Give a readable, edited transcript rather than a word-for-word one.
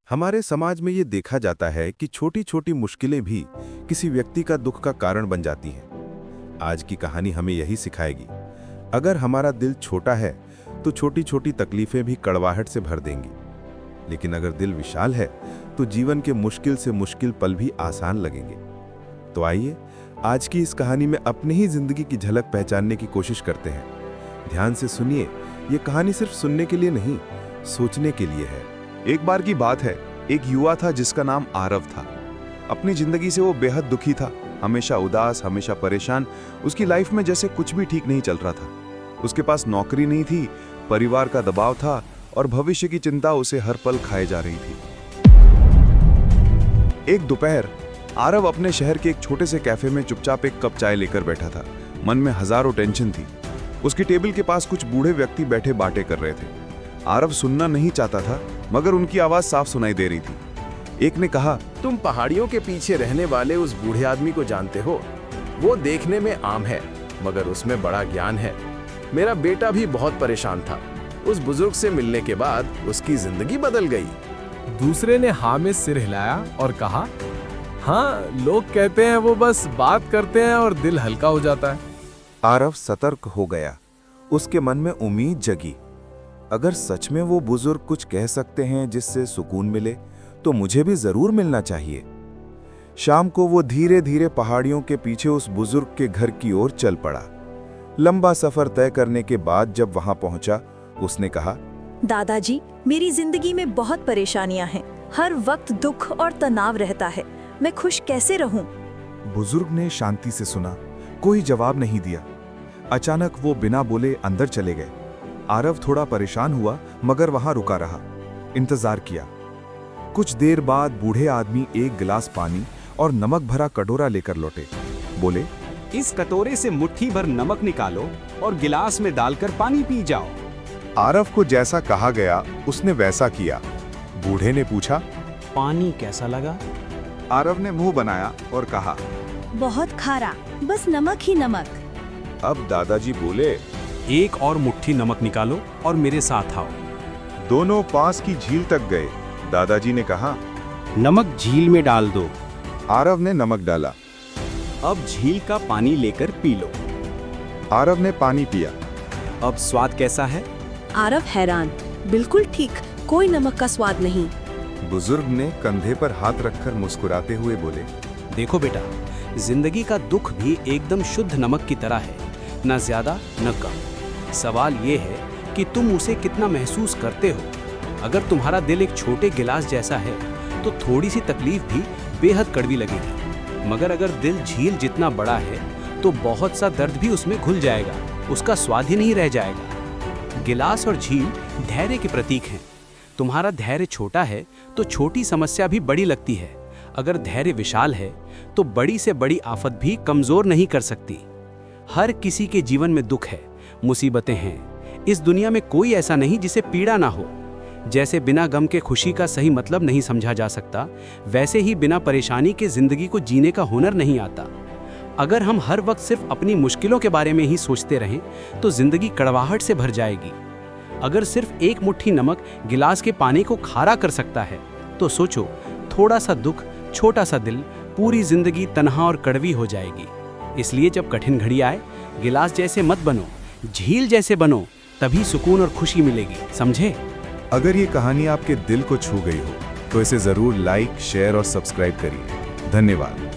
हमारे समाज में ये देखा जाता है कि छोटी छोटी मुश्किलें भी किसी व्यक्ति का दुख का कारण बन जाती हैं। आज की कहानी हमें यही सिखाएगी। अगर हमारा दिल छोटा है तो छोटी छोटी तकलीफें भी कड़वाहट से भर देंगी, लेकिन अगर दिल विशाल है तो जीवन के मुश्किल से मुश्किल पल भी आसान लगेंगे। तो आइए आज की इस कहानी में अपनी ही जिंदगी की झलक पहचानने की कोशिश करते हैं। ध्यान से सुनिए, ये कहानी सिर्फ सुनने के लिए नहीं, सोचने के लिए है। एक बार की बात है, एक युवा था जिसका नाम आरव था। अपनी जिंदगी से वो बेहद दुखी था, हमेशा उदास, हमेशा परेशान। उसकी लाइफ में जैसे कुछ भी ठीक नहीं चल रहा था। उसके पास नौकरी नहीं थी, परिवार का दबाव था और भविष्य की चिंता उसे हर पल खाए जा रही थी। एक दोपहर आरव अपने शहर के एक छोटे से कैफे में चुपचाप एक कप चाय लेकर बैठा था। मन में हजारों टेंशन थी। उसकी टेबल के पास कुछ बूढ़े व्यक्ति बैठे बातें कर रहे थे। आरव सुनना नहीं चाहता था, मगर उनकी आवाज साफ सुनाई दे रही थी। एक ने कहा, तुम पहाड़ियों के पीछे रहने वाले उस बूढ़े आदमी को जानते हो? वो देखने में आम है, मगर उसमें बड़ा ज्ञान है। मेरा बेटा भी बहुत परेशान था। उस बुजुर्ग से मिलने के बाद उसकी जिंदगी बदल गई। दूसरे ने हाँ में सिर हिलाया और कहा, हाँ, लोग कहते हैं वो बस बात करते हैं और दिल हल्का हो जाता है। आरव सतर्क हो गया। उसके मन में उम्मीद जगी। अगर सच में वो बुजुर्ग कुछ कह सकते हैं जिससे सुकून मिले, तो मुझे भी जरूर मिलना चाहिए। शाम को वो धीरे धीरे पहाड़ियों के पीछे उस बुजुर्ग के घर की ओर चल पड़ा। लंबा सफर तय करने के बाद जब वहां पहुंचा, उसने कहा, दादाजी, मेरी जिंदगी में बहुत परेशानियां हैं। हर वक्त दुख और तनाव रहता है। मैं खुश कैसे रहूं? बुजुर्ग ने शांति से सुना, कोई जवाब नहीं दिया। अचानक वो बिना बोले अंदर चले गए। आरव थोड़ा परेशान हुआ, मगर वहां रुका रहा, इंतजार किया। कुछ देर बाद बूढ़े आदमी एक गिलास पानी और नमक भरा कटोरा लेकर लौटे। बोले, इस कटोरे से मुट्ठी भर नमक निकालो और गिलास में डालकर पानी पी जाओ। आरव को जैसा कहा गया उसने वैसा किया। बूढ़े ने पूछा, पानी कैसा लगा? आरव ने मुंह बनाया और कहा, बहुत खारा, बस नमक ही नमक। अब दादाजी बोले, एक और मुट्ठी नमक निकालो और मेरे साथ आओ। दोनों पास की झील तक गए। दादाजी ने कहा, नमक झील में डाल दो। आरव ने नमक डाला। अब झील का पानी लेकर पी लो। आरव ने पानी पिया। अब स्वाद कैसा है? आरव हैरान, बिल्कुल ठीक, कोई नमक का स्वाद नहीं। बुजुर्ग ने कंधे पर हाथ रखकर मुस्कुराते हुए बोले, देखो बेटा, जिंदगी का दुख भी एकदम शुद्ध नमक की तरह है, न ज्यादा न कम। सवाल ये है कि तुम उसे कितना महसूस करते हो। अगर तुम्हारा दिल एक छोटे गिलास जैसा है तो थोड़ी सी तकलीफ भी बेहद कड़वी लगेगी, मगर अगर दिल झील जितना बड़ा है तो बहुत सा दर्द भी उसमें घुल जाएगा, उसका स्वाद ही नहीं रह जाएगा। गिलास और झील धैर्य के प्रतीक हैं। तुम्हारा धैर्य छोटा है तो छोटी समस्या भी बड़ी लगती है। अगर धैर्य विशाल है तो बड़ी से बड़ी आफत भी कमजोर नहीं कर सकती। हर किसी के जीवन में दुख है, मुसीबतें हैं। इस दुनिया में कोई ऐसा नहीं जिसे पीड़ा ना हो। जैसे बिना गम के खुशी का सही मतलब नहीं समझा जा सकता, वैसे ही बिना परेशानी के जिंदगी को जीने का हुनर नहीं आता। अगर हम हर वक्त सिर्फ अपनी मुश्किलों के बारे में ही सोचते रहें तो जिंदगी कड़वाहट से भर जाएगी। अगर सिर्फ एक मुट्ठी नमक गिलास के पानी को खारा कर सकता है, तो सोचो, थोड़ा सा दुख, छोटा सा दिल, पूरी जिंदगी तन्हा और कड़वी हो जाएगी। इसलिए जब कठिन घड़ी आए, गिलास जैसे मत बनो, झील जैसे बनो, तभी सुकून और खुशी मिलेगी, समझे? अगर ये कहानी आपके दिल को छू गई हो तो इसे जरूर लाइक, शेयर और सब्सक्राइब करिए। धन्यवाद।